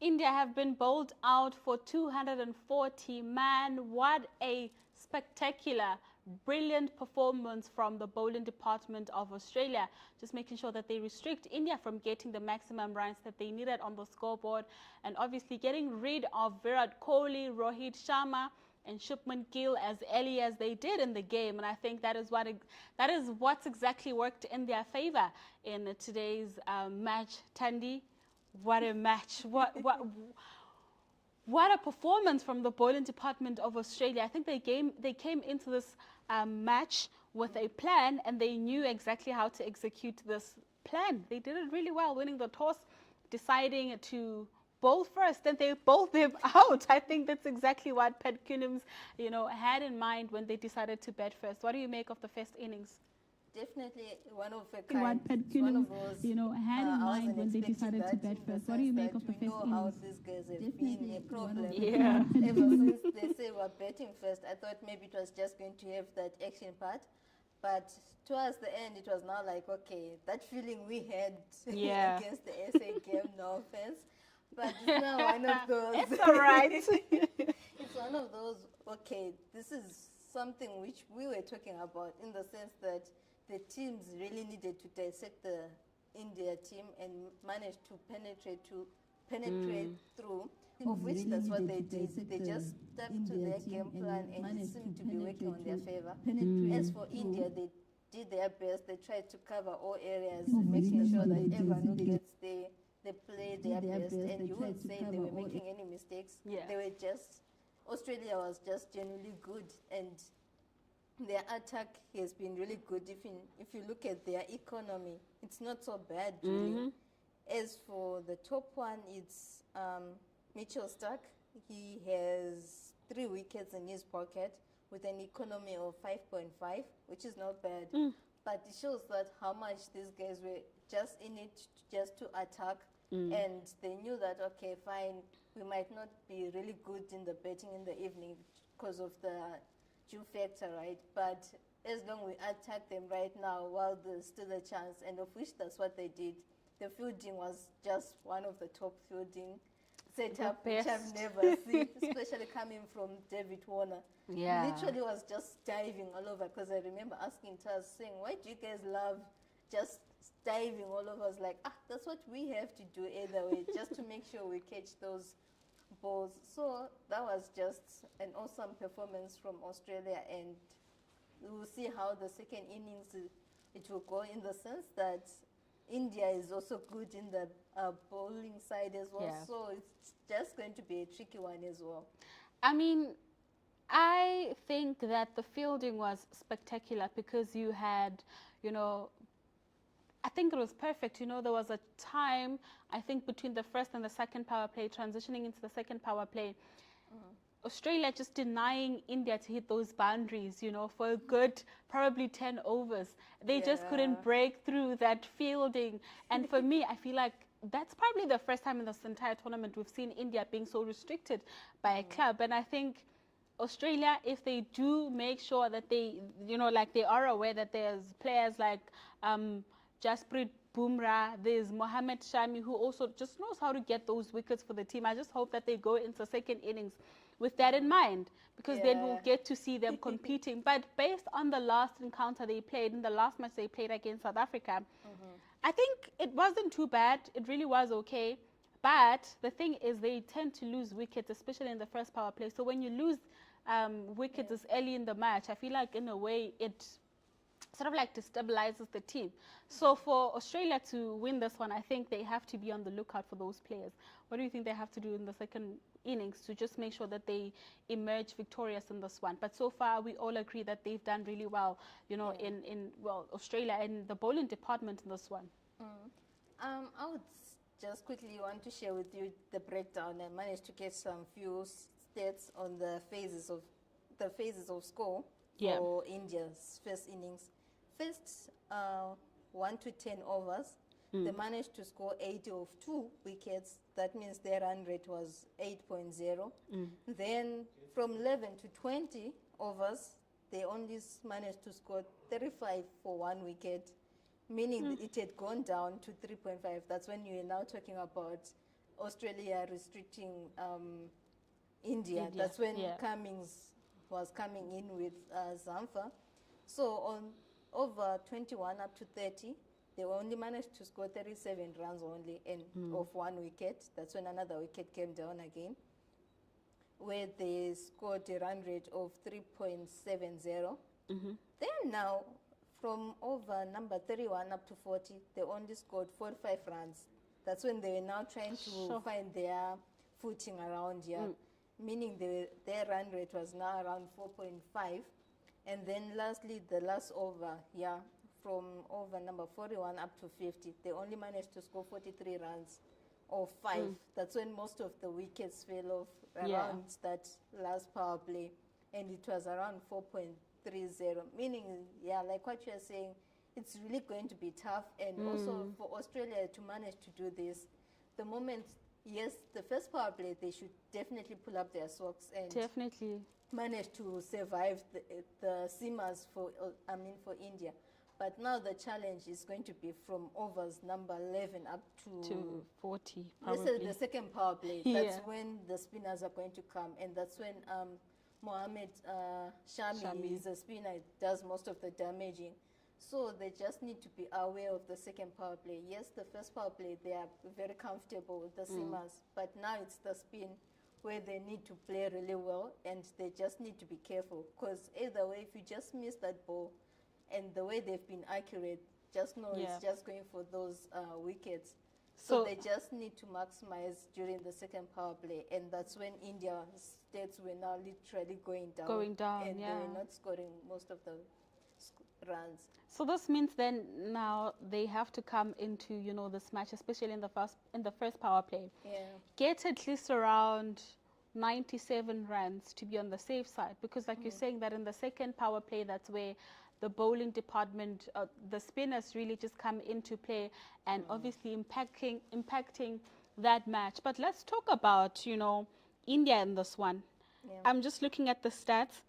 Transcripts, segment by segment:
India have been bowled out for 240. Man, what a spectacular, brilliant performance from the bowling department of Australia. Just making sure that they restrict India from getting the maximum runs that they needed on the scoreboard. And obviously getting rid of Virat Kohli, Rohit Sharma, and Shubman Gill as early as they did in the game. And I think that is what's exactly worked in their favor in today's match. Tandy, what a match. What a performance from the bowling department of Australia. I think they came into this match with a plan, and they knew exactly how to execute this plan. They did it really well, winning the toss, deciding to bowl first, and they bowled them out. I think that's exactly what Pat Cummins, had in mind when they decided to bat first. What do you make of the first innings? Definitely one of a kind. It's one of those, had in mind when they decided to bat first. What do you make of the first innings? We know how innings? these guys have been a problem. Yeah. Ever since they say we're batting first, I thought maybe it was just going to have that action part. But towards the end, it was now like, okay, that feeling we had against the SA game, no offense. But it's now one of those. It's all right. It's one of those, okay, this is something which we were talking about, in the sense that the teams really needed to dissect the India team and manage to penetrate through, of which that's what they did. They just stuck to their game plan, and it seemed to be working on their favor. As for India, they did their best. They tried to cover all areas, making sure that everyone who gets there, they play their best, and you wouldn't say they were making any mistakes. Yeah. They were just, Australia was just genuinely good, and their attack has been really good. If you look at their economy, it's not so bad, really. As for the top one, it's Mitchell Starc. He has 3 wickets in his pocket with an economy of 5.5, which is not bad. But it shows that how much these guys were just in it just to attack. And they knew that, okay, fine, we might not be really good in the batting in the evening because of the due factor, right? But as long as we attack them right now while there's still a chance, and of which that's what they did. The fielding was just one of the top fielding setup, which I've never seen, especially coming from David Warner. Yeah. Literally was just diving all over, because I remember asking Taz, saying, why do you guys love just diving all over? I was like, that's what we have to do either way, just to make sure we catch those balls. So that was just an awesome performance from Australia, and we'll see how the second innings it will go, in the sense that India is also good in the bowling side as well. Yeah. So it's just going to be a tricky one as well. I mean, I think that the fielding was spectacular because you had, I think it was perfect. There was a time, I think, between the first and the second power play, transitioning into the second power play. Australia just denying India to hit those boundaries, for a good probably 10 overs. They just couldn't break through that fielding. And for me, I feel like that's probably the first time in this entire tournament we've seen India being so restricted by a club. And I think Australia, if they do make sure that they, like they are aware that there's players like Jasprit Bumrah, there's Mohammad Shami, who also just knows how to get those wickets for the team. I just hope that they go into second innings with that in mind, because then we'll get to see them competing. But based on the last encounter they played, in the last match they played against South Africa, I think it wasn't too bad. It really was okay. But the thing is, they tend to lose wickets, especially in the first power play. So when you lose wickets this early in the match, I feel like in a way it sort of like destabilizes the team. So for Australia to win this one, I think they have to be on the lookout for those players. What do you think they have to do in the second innings to just make sure that they emerge victorious in this one? But so far, we all agree that they've done really well, in Australia and the bowling department in this one. I would just quickly want to share with you the breakdown. I managed to get some few stats on the phases of score for India's first innings. First 1 to 10 overs, they managed to score 80 of 2 wickets. That means their run rate was 8.0. Then from 11 to 20 overs, they only managed to score 35 for 1 wicket, meaning it had gone down to 3.5. That's when you are now talking about Australia restricting India. That's when Cummings was coming in with Zampa. So on over 21 up to 30, they only managed to score 37 runs only and off 1 wicket. That's when another wicket came down again, where they scored a run rate of 3.70. Then now, from over number 31 up to 40, they only scored 45 runs. That's when they were now trying to find their footing around here, meaning their run rate was now around 4.5. And then lastly, the last over, from over number 41 up to 50, they only managed to score 43 runs or 5. That's when most of the wickets fell off around that last power play. And it was around 4.30, meaning, like what you're saying, it's really going to be tough. And also for Australia to manage to do this, the moment, the first power play, they should definitely pull up their socks and manage to survive the seamers for India. But now the challenge is going to be from overs number 11 up to 40, probably. This is the second power play. That's Yeah. when the spinners are going to come, and that's when Mohamed Shami is a spinner, does most of the damaging. So they just need to be aware of the second power play. Yes, the first power play, they are very comfortable with the seamers, but now it's the spin where they need to play really well, and they just need to be careful, because either way, if you just miss that ball, and the way they've been accurate, just know it's just going for those wickets. So they just need to maximize during the second power play, and that's when India's stats were now literally going down. And they were not scoring most of the runs. So this means then now they have to come into, you know, this match, especially in the first power play. Get at least around 97 runs to be on the safe side, because like you're saying that in the second power play, that's where the bowling department, the spinners really just come into play and obviously impacting that match. But let's talk about, you know, India in this one. I'm just looking at the stats.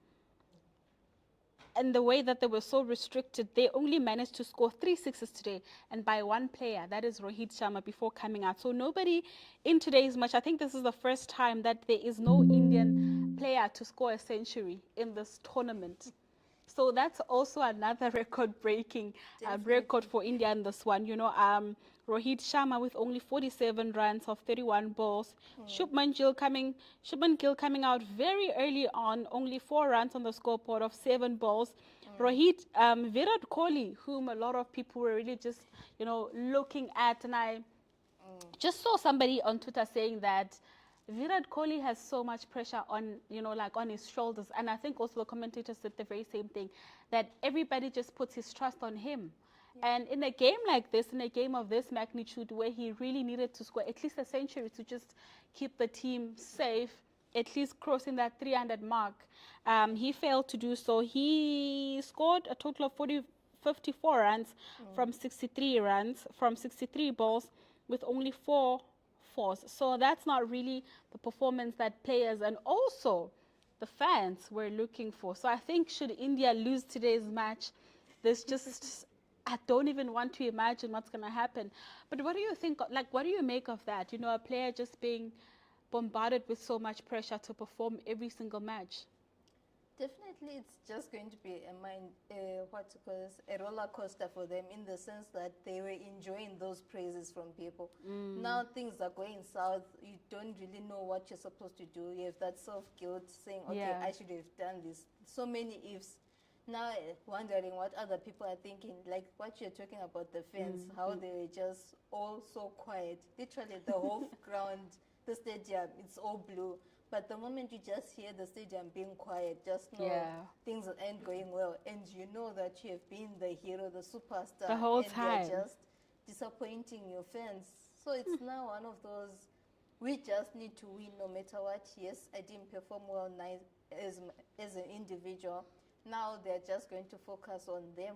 And the way that they were so restricted, they only managed to score 3 sixes today, and by one player, that is Rohit Sharma, before coming out. So nobody in today's match, I think this is the first time that there is no Indian player to score a century in this tournament. So that's also another record-breaking record for India in this one. You know, Rohit Sharma with only 47 runs of 31 balls. Shubman Gill coming out very early on, only 4 runs on the scoreboard of 7 balls. Virat Kohli, whom a lot of people were really just, you know, looking at, and I just saw somebody on Twitter saying that Virat Kohli has so much pressure on, you know, like on his shoulders. And I think also the commentators said the very same thing, that everybody just puts his trust on him. And in a game like this, in a game of this magnitude, where he really needed to score at least a century to just keep the team safe, at least crossing that 300 mark, he failed to do so. He scored a total of 54 runs from 63 balls with only 4 fours. So that's not really the performance that players and also the fans were looking for. So I think should India lose today's match, there's just I don't even want to imagine what's going to happen. But what do you think, like, what do you make of that? You know, a player just being bombarded with so much pressure to perform every single match. Definitely, it's just going to be a roller coaster for them, in the sense that they were enjoying those praises from people. Now things are going south. You don't really know what you're supposed to do. You have that self-guilt saying, okay, I should have done this. So many ifs. Now wondering what other people are thinking, like what you're talking about, the fans, how they were just all so quiet. Literally the whole ground, the stadium, it's all blue. But the moment you just hear the stadium being quiet, just know things ain't going well. And you know that you have been the hero, the superstar. The whole time. You're just disappointing your fans. So it's now one of those, we just need to win no matter what. Yes, I didn't perform well as an individual. Now they're just going to focus on them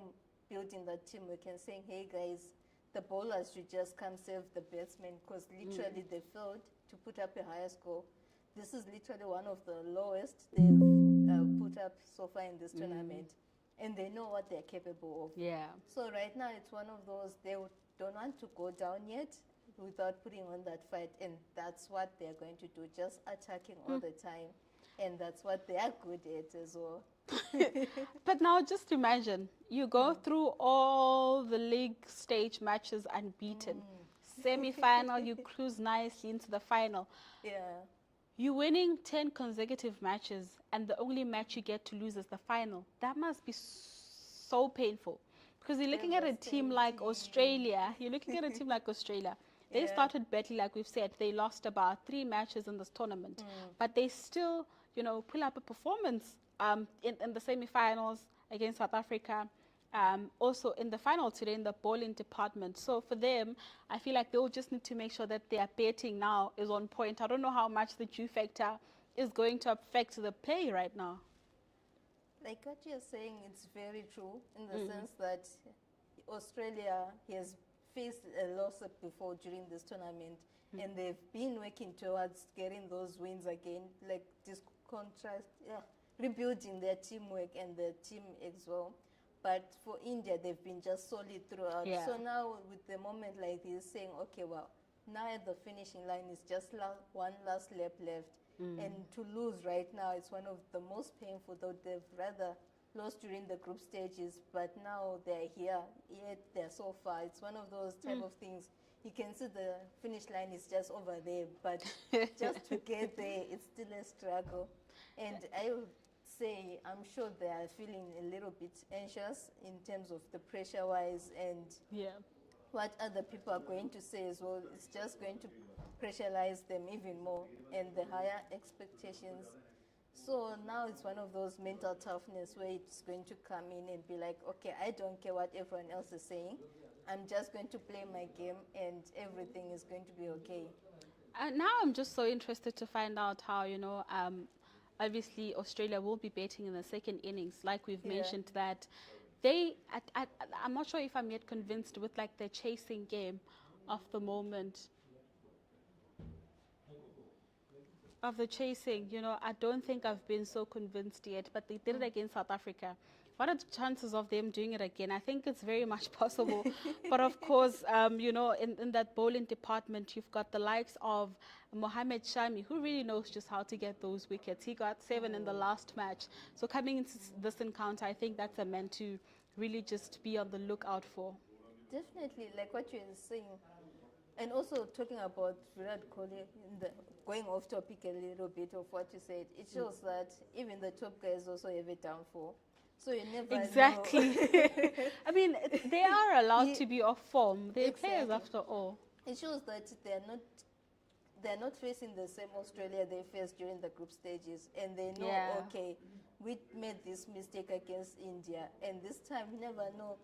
building the team. We can say, hey guys, the bowlers should just come save the batsmen, because literally they failed to put up a higher score. This is literally one of the lowest they've put up so far in this tournament. And they know what they're capable of. Yeah. So right now it's one of those, they don't want to go down yet. without putting on that fight, and that's what they're going to do, just attacking all the time, and that's what they are good at as well. But now just imagine, you go through all the league stage matches unbeaten. Semi-final, you cruise nicely into the final. Yeah. You're winning 10 consecutive matches, and the only match you get to lose is the final. That must be so painful. Because you're looking at a team like Australia. You're looking at a team like Australia. They started badly, like we've said. They lost about 3 matches in this tournament. But they still, pull up a performance in the semi-finals against South Africa. Also in the final today in the bowling department. So for them, I feel like they'll just need to make sure that their batting now is on point. I don't know how much the Jew factor is going to affect the play right now. Like what you're saying, it's very true in the sense that Australia has faced a loss before during this tournament, and they've been working towards getting those wins again, like this contrast, rebuilding their teamwork and their team as well. But for India, they've been just solid throughout. Yeah. So now with the moment like this, saying, okay, well, now at the finishing line is just one last lap left. And to lose right now, it's one of the most painful, though they've rather lost during the group stages, but now they're here, yet they're so far. It's one of those type of things. You can see the finish line is just over there, but just to get there, it's still a struggle. And I would say, I'm sure they are feeling a little bit anxious in terms of the pressure-wise and what other people are going to say as well. It's just going to pressurize them even more, and the higher expectations. So now it's one of those mental toughness where it's going to come in and be like, okay, I don't care what everyone else is saying. I'm just going to play my game and everything is going to be okay. Now I'm just so interested to find out how, obviously Australia will be batting in the second innings, like we've mentioned that I'm not sure if I'm yet convinced with like the chasing game of the moment. Of the chasing, I don't think I've been so convinced yet, but they did it against South Africa. What are the chances of them doing it again? I think it's very much possible. But of course, in that bowling department, you've got the likes of Mohamed Shami, who really knows just how to get those wickets. He got 7 in the last match. So coming into this encounter, I think that's a man to really just be on the lookout for. Definitely, like what you're saying. And also talking about Virat Kohli, going off topic a little bit of what you said, it shows that even the top guys also have a downfall. So you never Exactly. know. I mean, they are allowed to be off form. They're players after all. It shows that they're not facing the same Australia they faced during the group stages, and they know, okay, we made this mistake against India, and this time you never know.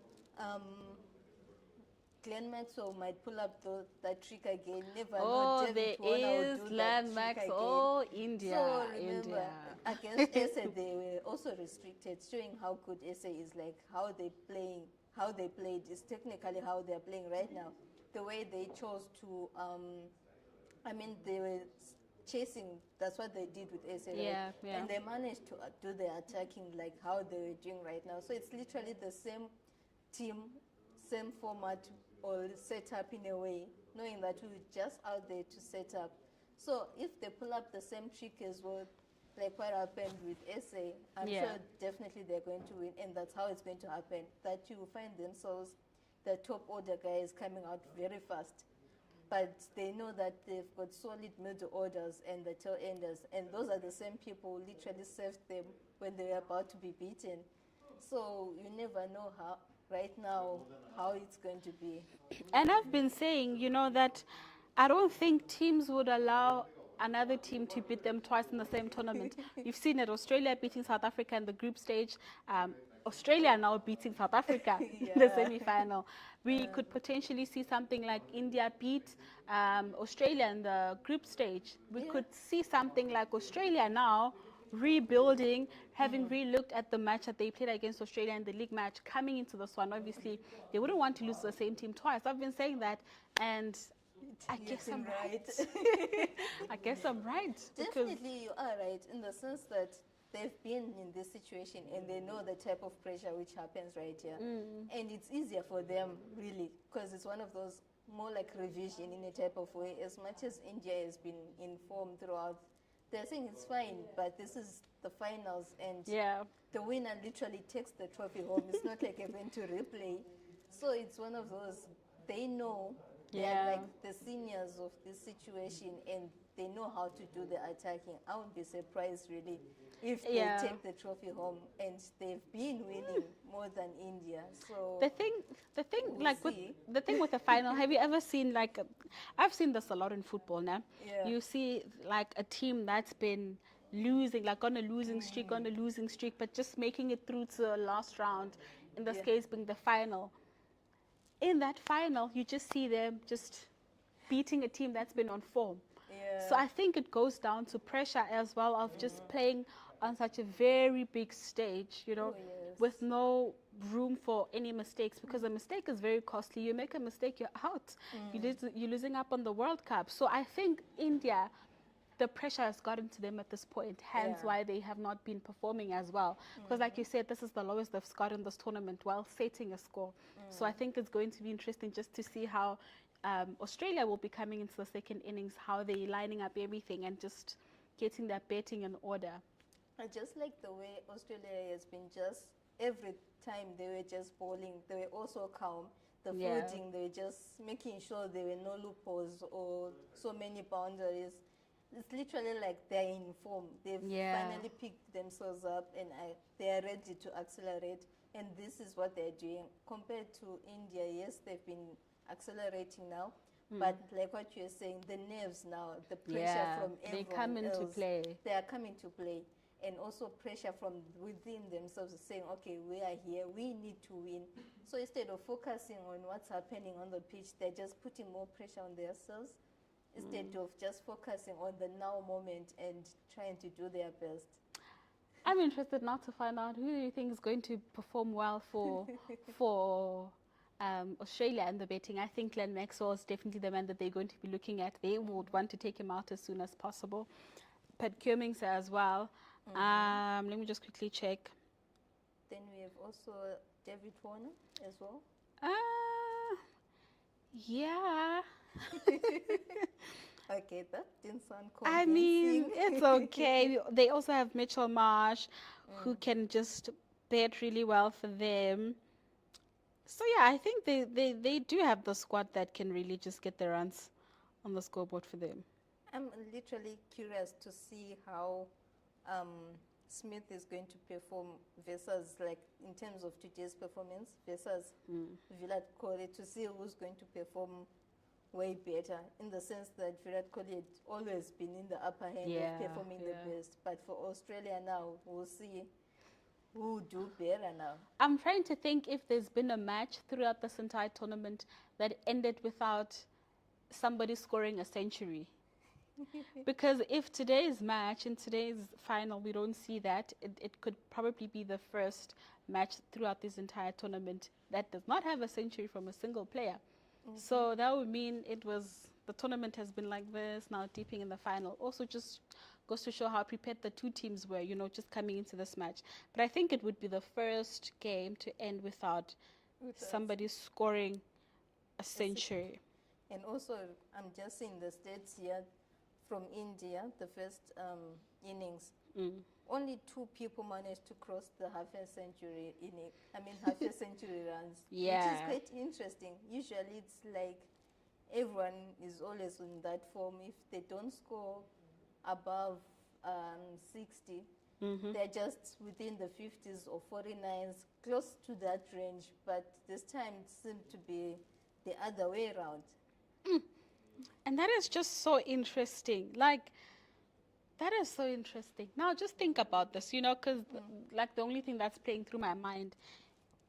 Glenn Maxwell might pull up that trick again. Never know. There is Glenn Maxwell. India. So remember, against SA, they were also restricted, showing how good SA is, like how they played is technically how they're playing right now. The way they chose to, they were chasing. That's what they did with SA, right? And they managed to do their attacking like how they were doing right now. So it's literally the same team, same format, or set up in a way, knowing that we're just out there to set up. So if they pull up the same trick as well, like what happened with SA, I'm sure definitely they're going to win, and that's how it's going to happen. That you will find themselves, the top order guys coming out very fast. But they know that they've got solid middle orders and the tail enders, and those are the same people who literally saved them when they were about to be beaten. So you never know right now how it's going to be. And I've been saying, that I don't think teams would allow another team to beat them twice in the same tournament. You've seen it, Australia beating South Africa in the group stage, Australia now beating South Africa in the semi-final. We could potentially see something like India beat Australia in the group stage. We could see something like Australia now rebuilding, having re-looked at the match that they played against Australia in the league match, coming into this one. Obviously, they wouldn't want to lose to the same team twice. I've been saying that, and I guess I'm right. I guess I'm right. Definitely, you are right in the sense that they've been in this situation and they know the type of pressure which happens right here. And it's easier for them, really, because it's one of those more like revision in a type of way. As much as India has been informed throughout, they're saying it's fine, but this is the finals, and the winner literally takes the trophy home. It's not like you're going to replay. So it's one of those, they know, they're like the seniors of this situation, and they know how to do the attacking. I wouldn't be surprised really if they take the trophy home, and they've been winning more than India. So the thing the thing with the final, have you ever seen like I've seen this a lot in football now. You see like a team that's been losing, like on a losing streak, but just making it through to the last round, in this case being the final. In that final, you just see them just beating a team that's been on form. So I think it goes down to pressure as well of just playing on such a very big stage, you know, with no room for any mistakes, because a mistake is very costly. You make a mistake, you're out. You're losing up on the World Cup. So I think India, the pressure has gotten to them at this point, hence why they have not been performing as well. Because like you said, this is the lowest they've scored in this tournament while setting a score. So I think it's going to be interesting just to see how Australia will be coming into the second innings, how they're lining up everything and just getting their betting in order. I just like the way Australia has been just, every time they were just bowling, they were also calm. The fielding, they were just making sure there were no loopholes or so many boundaries. It's literally like they're in form. They've finally picked themselves up, and they are ready to accelerate. And this is what they're doing. Compared to India, yes, they've been accelerating now. But like what you're saying, the nerves now, the pressure from everyone they come into play. They are coming to play. And also pressure from within themselves saying, okay, we are here, we need to win. So instead of focusing on what's happening on the pitch, they're just putting more pressure on themselves instead of just focusing on the now moment and trying to do their best. I'm interested now to find out who do you think is going to perform well for Australia in the betting. I think Glenn Maxwell is definitely the man that they're going to be looking at. They would want to take him out as soon as possible. Pat Cummings as well. Let me just quickly check. Then we have also David Warner as well. Yeah. Okay, that didn't sound convincing. I mean, it's okay. They also have Mitchell Marsh, who can just bet really well for them. So yeah, I think they do have the squad that can really just get the runs on the scoreboard for them. I'm literally curious to see how Smith is going to perform versus, like, in terms of today's performance versus Virat Kohli, to see who's going to perform way better, in the sense that Virat Kohli had always been in the upper hand of performing the best. But for Australia now, we'll see who do better now. I'm trying to think if there's been a match throughout this entire tournament that ended without somebody scoring a century. Because if today's match and today's final, we don't see that, it could probably be the first match throughout this entire tournament that does not have a century from a single player. So that would mean the tournament has been like this, now dipping in the final. Also just goes to show how prepared the two teams were, you know, just coming into this match. But I think it would be the first game to end without somebody scoring a century. And also, I'm just seeing the stats here from India, the first innings. Only 2 people managed to cross the half-a-century half-a-century runs. Yeah. Which is quite interesting. Usually it's like everyone is always in that form. If they don't score above 60, they're just within the 50s or 49s, close to that range. But this time it seemed to be the other way around. And that is just so interesting. Like, that is so interesting. Now, just think about this, you know, because like the only thing that's playing through my mind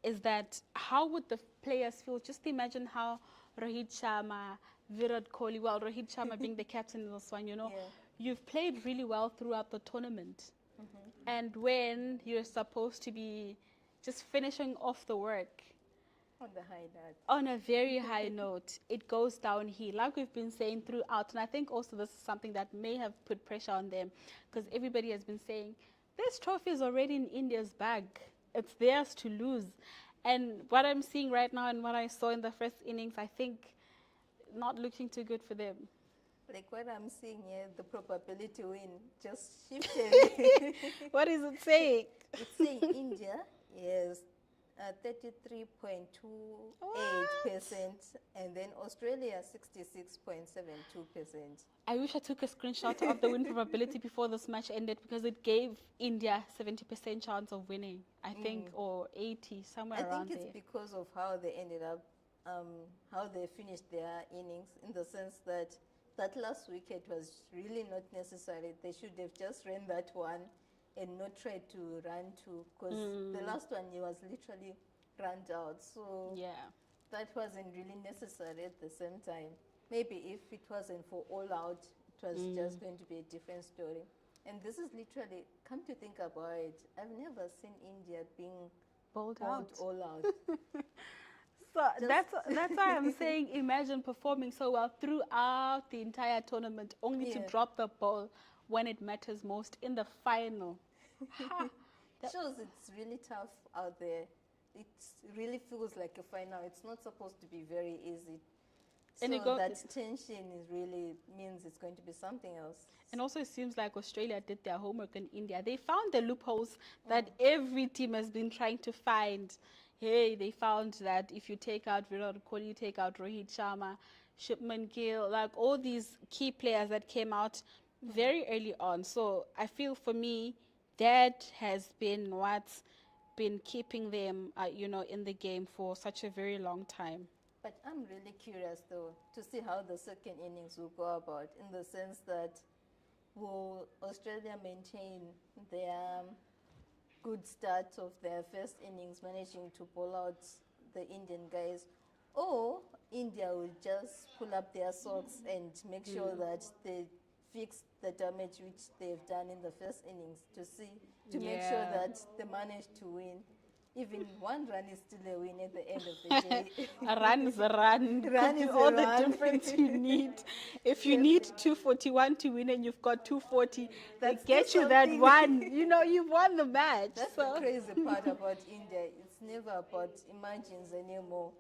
is that how would the players feel? Just imagine how Rohit Sharma, Virat Kohli, well, Rohit Sharma being the captain in this one, you know, you've played really well throughout the tournament. And when you're supposed to be just finishing off the work, on the high note. On a very high note, it goes downhill, like we've been saying throughout. And I think also this is something that may have put pressure on them, because everybody has been saying, this trophy is already in India's bag. It's theirs to lose. And what I'm seeing right now and what I saw in the first innings, I think not looking too good for them. Like what I'm seeing here, the probability win just shifted. What is it saying? It's saying India, yes, 33.28%, and then Australia 66.72%. I wish I took a screenshot of the win probability before this match ended, because it gave India 70% chance of winning, I think, or 80, somewhere around there. I think it's because of how they ended up, how they finished their innings, in the sense that that last wicket was really not necessary. They should have just ran that one and not tried to run two, because the last one, he was literally run out. So yeah, that wasn't really necessary at the same time. Maybe if it wasn't for all out, it was just going to be a different story. And this is literally, come to think about it, I've never seen India being bowled bowled out. all out. So that's why I'm saying, imagine performing so well throughout the entire tournament, only to drop the ball when it matters most in the final. Shows it's really tough out there. It really feels like a final. It's not supposed to be very easy. So that tension is really means it's going to be something else. And also it seems like Australia did their homework in India. They found the loopholes that every team has been trying to find. Hey, they found that if you take out Virat Kohli, you take out Rohit Sharma, Shubman Gill, like all these key players that came out very early on. So I feel for me, that has been what's been keeping them, in the game for such a very long time. But I'm really curious, though, to see how the second innings will go about, in the sense that will Australia maintain their good start of their first innings, managing to pull out the Indian guys, or India will just pull up their socks and make sure that they fix the damage which they've done in the first innings, to make sure that they manage to win. Even one run is still a win at the end of the day. A run is a run. Run is all a the run. difference you need. If you need 241 to win and you've got 240, they get you that one. You've won the match. That's the crazy part about India. It's never about margins anymore.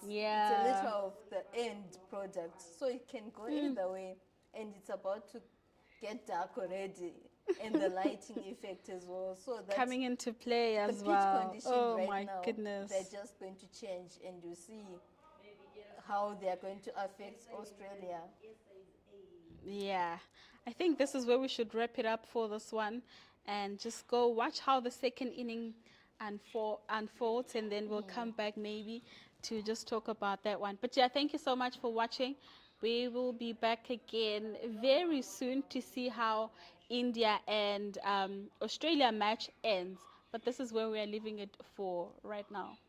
Yeah. It's a little of the end product. So it can go either way. And it's about to get dark already. And the lighting effect as well. So that's coming into play as well. The pitch conditions oh right my now, goodness. they're just going to change, and you see how they're going to affect Australia. Yeah, I think this is where we should wrap it up for this one, and just go watch how the second inning unfolds, and then we'll come back maybe to just talk about that one. But yeah, thank you so much for watching. We will be back again very soon to see how India and Australia match ends. But this is where we are leaving it for right now.